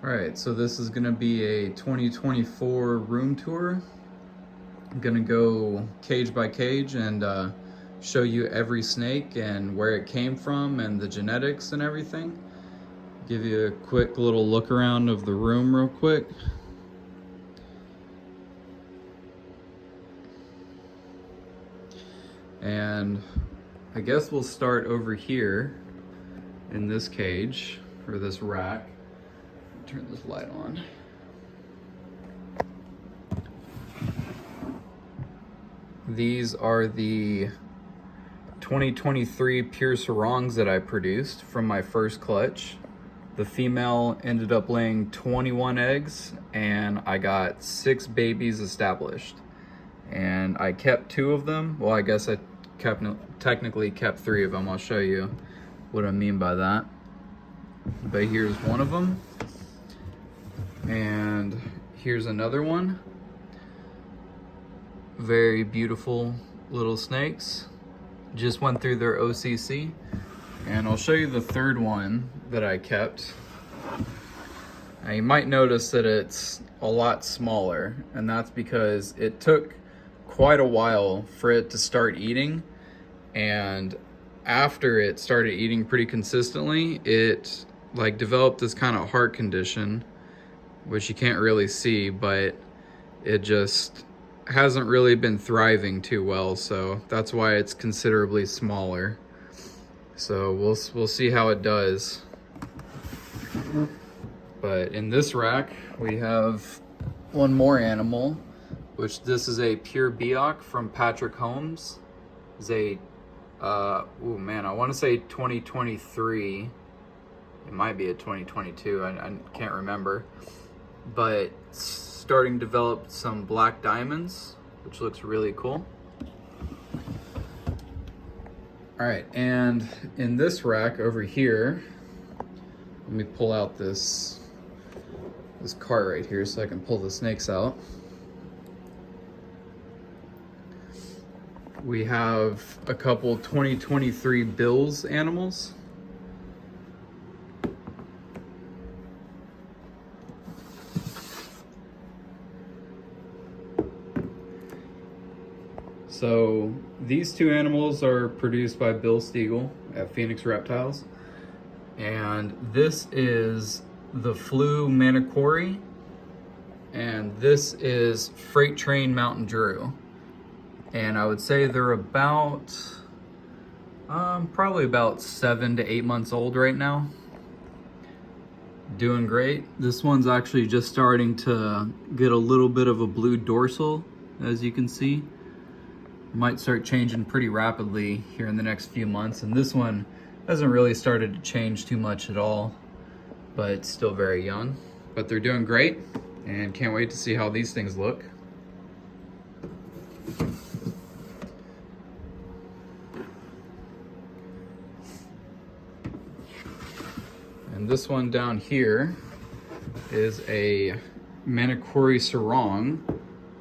Alright, so this is going to be a 2024 room tour. I'm going to go cage by cage and show you every snake and where it came from and the genetics and everything. Give you a quick little look around of the room real quick. And I guess we'll start over here in this cage, or this rack. Turn this light on. These are the 2023 pure sarongs that I produced from my first clutch. The female ended up laying 21 eggs and I got 6 babies established. And I kept 2 of them. Well, I guess I technically kept 3 of them. I'll show you what I mean by that. But here's one of them. And here's another one. Very beautiful little snakes. Just went through their OCC. And I'll show you the third one that I kept. Now you might notice that it's a lot smaller, and that's because it took quite a while for it to start eating. And after it started eating pretty consistently, it like developed this kind of heart condition, which you can't really see, but it just hasn't really been thriving too well, so that's why it's considerably smaller. So we'll see how it does. But in this rack we have one more animal, which this is a pure Biak from Patrick Holmes. It's a oh man, I want to say 2023. It might be a 2022. I can't remember. But starting to develop some black diamonds, which looks really cool. All right, and in this rack over here, let me pull out this cart right here so I can pull the snakes out. We have a couple 2023 Bills animals. So these 2 animals are produced by Bill Stiegel at Phoenix Reptiles. And this is the Flu Manicouri. And this is Freight Train Mountain Drew. And I would say they're about, probably about 7 to 8 months old right now. Doing great. This one's actually just starting to get a little bit of a blue dorsal, as you can see. Might start changing pretty rapidly here in the next few months, and this one hasn't really started to change too much at all, but it's still very young. But they're doing great, and can't wait to see how these things look. And this one down here is a Manicouri sarong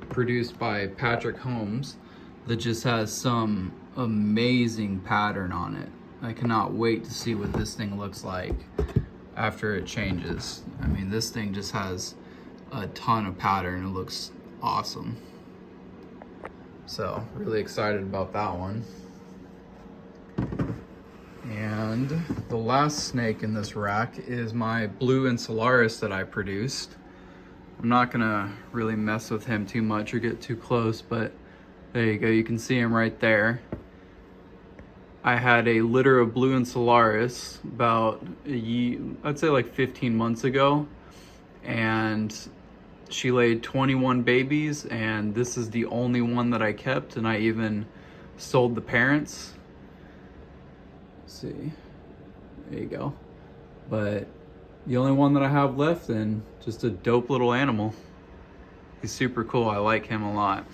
produced by Patrick Holmes that just has some amazing pattern on it. I cannot wait to see what this thing looks like after it changes. I mean, this thing just has a ton of pattern. It looks awesome. So, really excited about that one. And the last snake in this rack is my blue and Solaris that I produced. I'm not gonna really mess with him too much or get too close, but there you go, you can see him right there. I had a litter of blue and Solaris about I'd say like 15 months ago, and she laid 21 babies, and this is the only one that I kept, and I even sold the parents. Let's see, there you go. But the only one that I have left, and just a dope little animal. He's super cool, I like him a lot.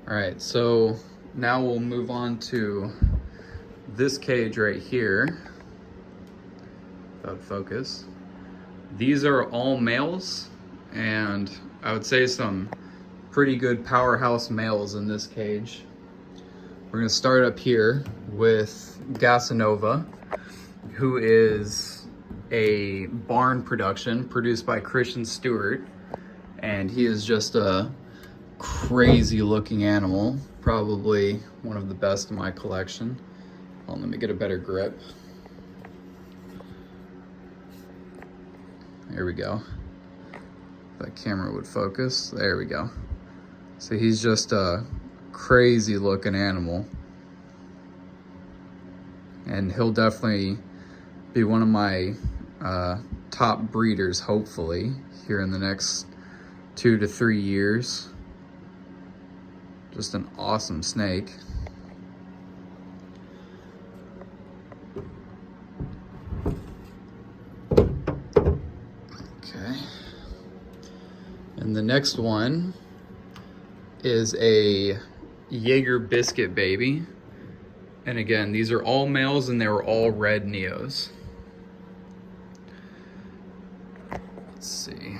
All right, so now we'll move on to this cage right here. Without focus. These are all males, and I would say some pretty good powerhouse males in this cage. We're gonna start up here with Gasanova, who is a barn production produced by Christian Stewart, and he is just a crazy looking animal, probably one of the best in my collection. Let me get a better grip. There we go. That camera would focus. There we go. So he's just a crazy looking animal, and he'll definitely be one of my top breeders, hopefully, here in the next 2 to 3 years. Just an awesome snake. Okay. And the next one is a Jaeger biscuit baby. And again, these are all males and they were all red neos. Let's see.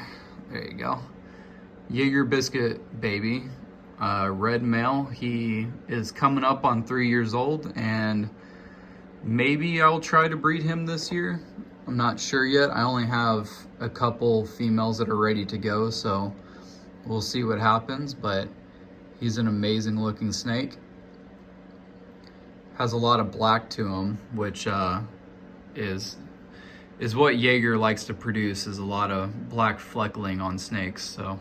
There you go. Jaeger biscuit baby. Red male. He is coming up on 3 years old, and maybe I'll try to breed him this year. I'm not sure yet. I only have a couple females that are ready to go, so we'll see what happens, but he's an amazing looking snake. Has a lot of black to him, which is what Jaeger likes to produce, is a lot of black fleckling on snakes. So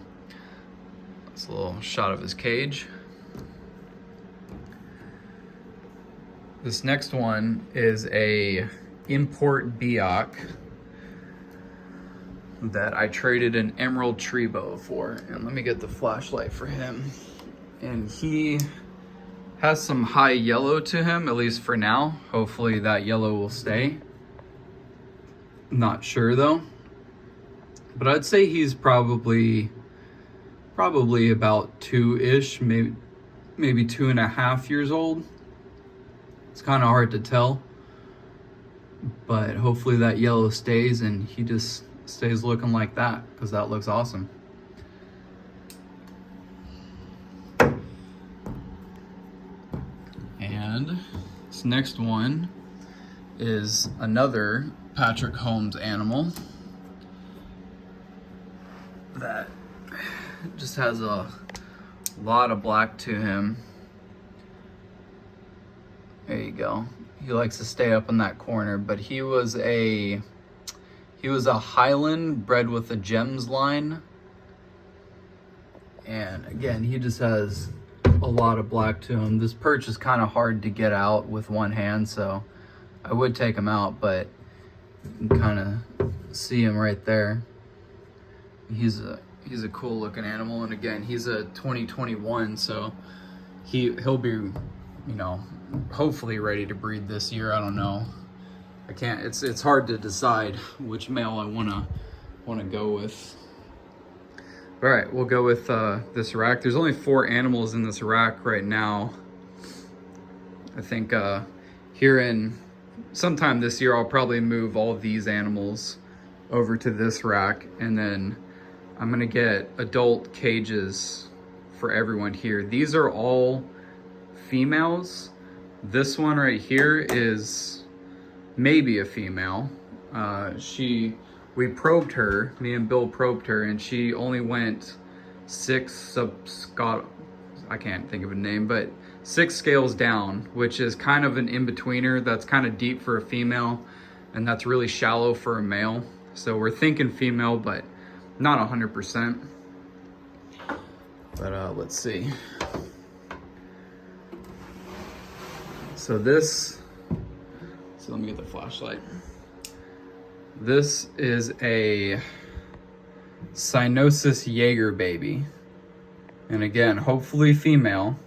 that's a little shot of his cage. This next one is a import Biak that I traded an emerald tree boa for. And let me get the flashlight for him. And he has some high yellow to him, at least for now. Hopefully that yellow will stay. Not sure though. But I'd say he's probably about 2-ish, maybe 2.5 years old. It's kind of hard to tell, but hopefully that yellow stays and he just stays looking like that, because that looks awesome. And this next one is another Patrick Holmes animal that just has a lot of black to him. There you go. He likes to stay up in that corner, but he was a Highland bred with a gems line. And again, he just has a lot of black to him. This perch is kind of hard to get out with one hand, so I would take him out, but you can kind of see him right there. He's a cool looking animal, and again, he's a 2021, so he'll be, you know, hopefully ready to breed this year. I don't know. I can't. It's hard to decide which male I wanna go with. All right, we'll go with this rack. There's only 4 animals in this rack right now. I think here in sometime this year, I'll probably move all of these animals over to this rack, and then I'm gonna get adult cages for everyone here. These are all females. This one right here is maybe a female. We probed her, me and Bill probed her, and she only went 6 I can't think of a name, but 6 scales down, which is kind of an in-betweener. That's kind of deep for a female, and that's really shallow for a male. So we're thinking female, but not 100%. But let's see. So let me get the flashlight. This is a Cynosis Jaeger baby. And again, hopefully female,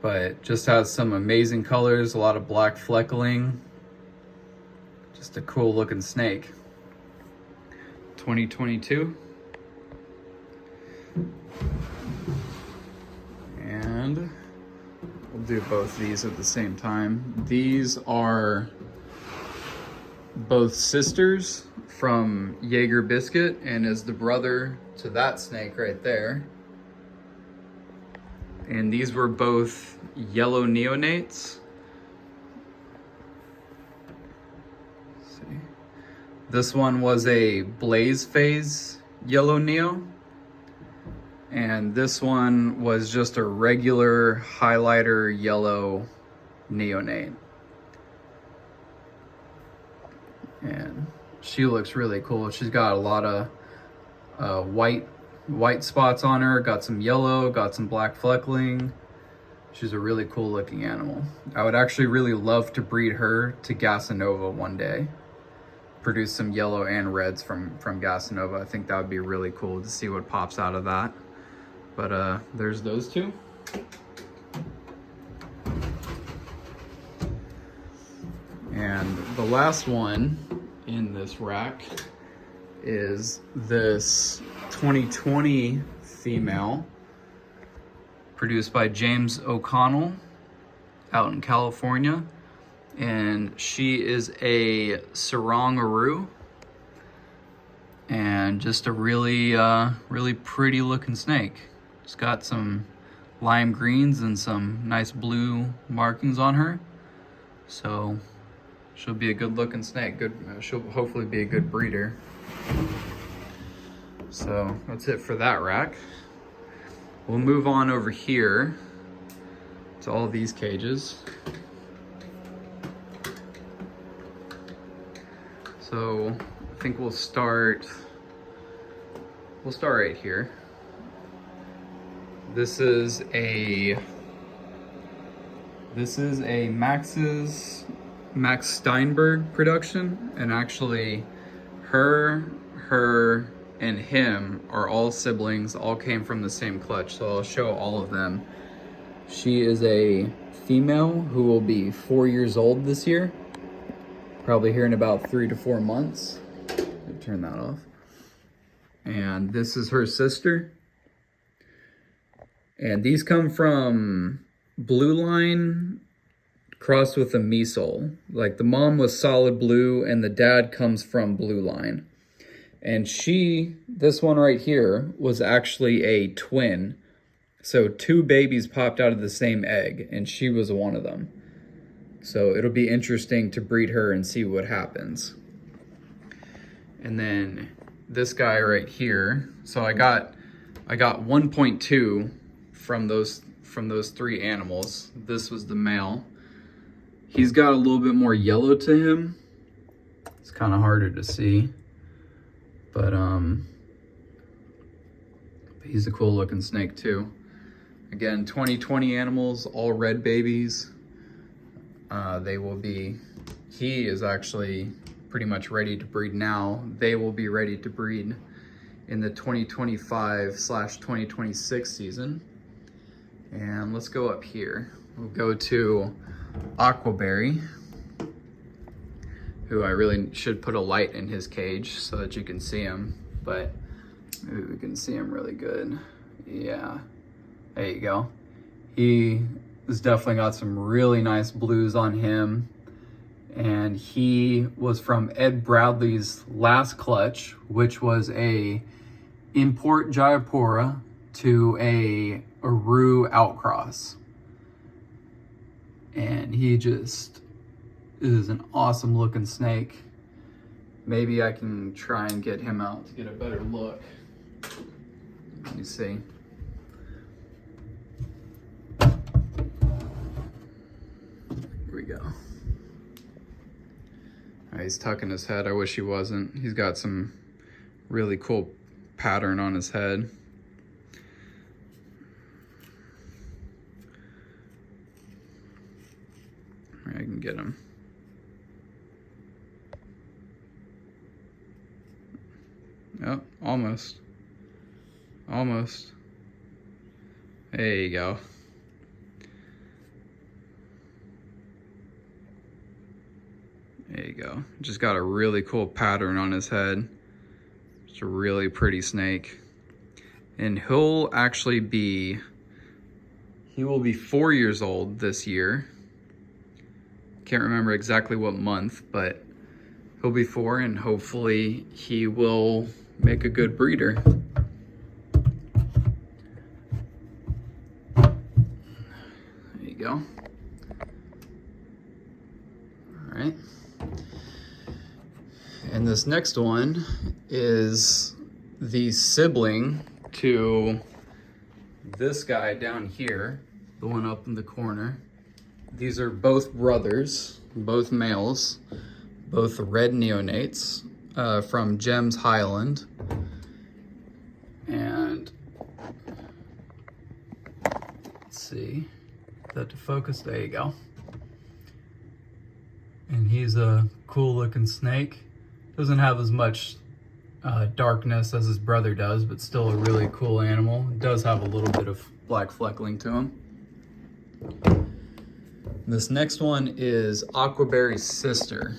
but just has some amazing colors, a lot of black fleckling. Just a cool looking snake. 2022. And we'll do both these at the same time. These are both sisters from Jaeger Biscuit, and is the brother to that snake right there. And these were both yellow neonates. Let's see. This one was a Blaze Phase Yellow Neo. And this one was just a regular highlighter yellow neonate. And she looks really cool. She's got a lot of white spots on her, got some yellow, got some black fleckling. She's a really cool looking animal. I would actually really love to breed her to Gasanova one day. Produce some yellow and reds from Gasanova. I think that would be really cool to see what pops out of that. But there's those two. And the last one in this rack is this 2020 female produced by James O'Connell out in California. And she is a Sarong-Aru. And just a really, really pretty looking snake. It's got some lime greens and some nice blue markings on her. So she'll be a good looking snake. She'll hopefully be a good breeder. So that's it for that rack. We'll move on over here to all these cages. So I think we'll start right here. This is a Max Steinberg production, and actually her, and him are all siblings, all came from the same clutch, so I'll show all of them. She is a female who will be 4 years old this year, probably here in about 3 to 4 months. Turn that off. And this is her sister. And these come from Blue Line crossed with a Measle. Like the mom was solid blue and the dad comes from Blue Line. And this one right here was actually a twin. So 2 babies popped out of the same egg and she was one of them. So it'll be interesting to breed her and see what happens. And then this guy right here. So I got 1.2 from those 3 animals. This was the male. He's got a little bit more yellow to him. It's kind of harder to see, but he's a cool looking snake too. Again, 2020 animals, all red babies. He is actually pretty much ready to breed now. They will be ready to breed in the 2025/2026 season. And let's go up here. We'll go to Aquaberry, who I really should put a light in his cage so that you can see him, but maybe we can see him really good. Yeah, there you go. He has definitely got some really nice blues on him, and he was from Ed Bradley's last clutch, which was a import Jayapura to a Aru outcross. And he just is an awesome looking snake. Maybe I can try and get him out to get a better look. Let me see. Here we go. All right, he's tucking his head. I wish he wasn't. He's got some really cool pattern on his head. I can get him. Oh, almost. Almost. There you go. There you go. Just got a really cool pattern on his head. It's a really pretty snake. And he will be 4 years old this year. Can't remember exactly what month, but he'll be 4, and hopefully he will make a good breeder. There you go. All right. And this next one is the sibling to this guy down here, the one up in the corner. These are both brothers, both males, both red neonates from Gems Highland. And let's see, that to focus, there you go. And he's a cool looking snake. Doesn't have as much darkness as his brother does, but still a really cool animal. It does have a little bit of black fleckling to him. This next one is Aquaberry's sister.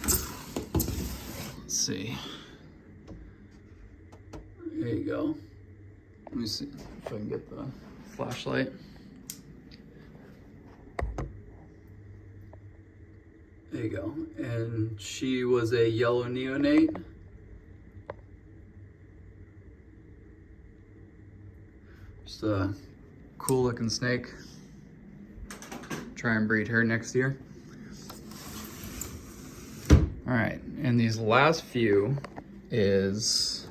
Let's see. There you go. Let me see if I can get the flashlight. There you go. And she was a yellow neonate. Just a cool looking snake. Try and breed her next year. All right, and these last few is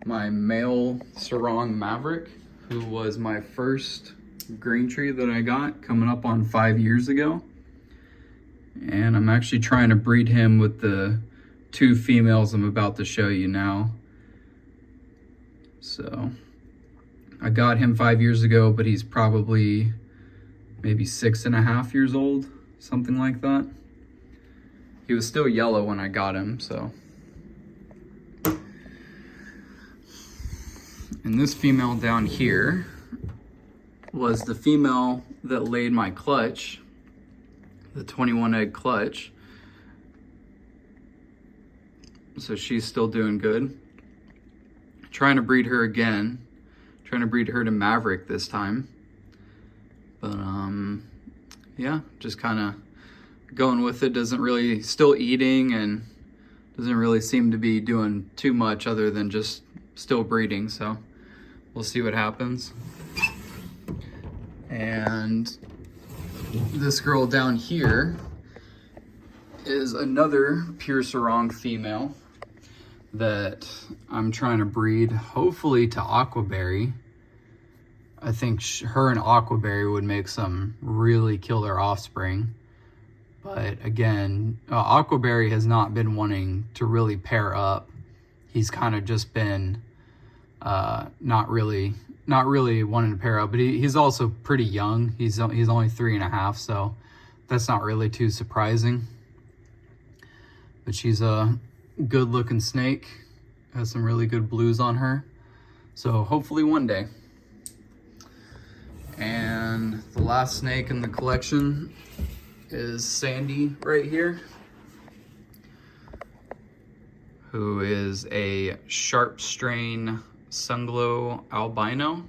my male sarong Maverick, who was my first green tree that I got coming up on 5 years ago. And I'm actually trying to breed him with the 2 females I'm about to show you now. So I got him 5 years ago, but he's probably maybe 6.5 years old, something like that. He was still yellow when I got him, so. And this female down here was the female that laid my clutch, the 21 egg clutch. So she's still doing good. Trying to breed her again. Trying to breed her to Maverick this time. But yeah, just kind of going with it. Doesn't really, still eating and doesn't really seem to be doing too much other than just still breeding. So we'll see what happens. And this girl down here is another pure sarong female that I'm trying to breed, hopefully to Aquaberry. I think her and Aquaberry would make some really killer offspring. But again, Aquaberry has not been wanting to really pair up. He's kind of just been not really wanting to pair up. But he's also pretty young. He's only 3.5, so that's not really too surprising. But she's a good looking snake. Has some really good blues on her. So hopefully one day. And the last snake in the collection is Sandy right here, who is a sharp strain Sunglow albino.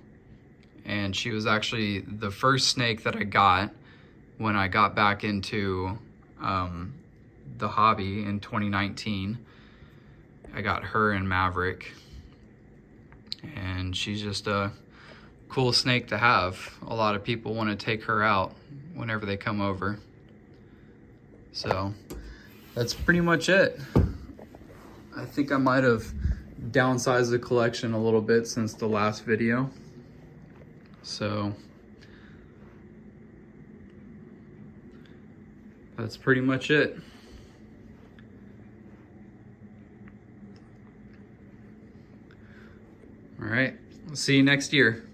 And she was actually the first snake that I got when I got back into the hobby in 2019. I got her and Maverick, and she's just a cool snake to have. A lot of people want to take her out whenever they come over. So that's pretty much it. I think I might have downsized the collection a little bit since the last video. So that's pretty much it. All right, see you next year.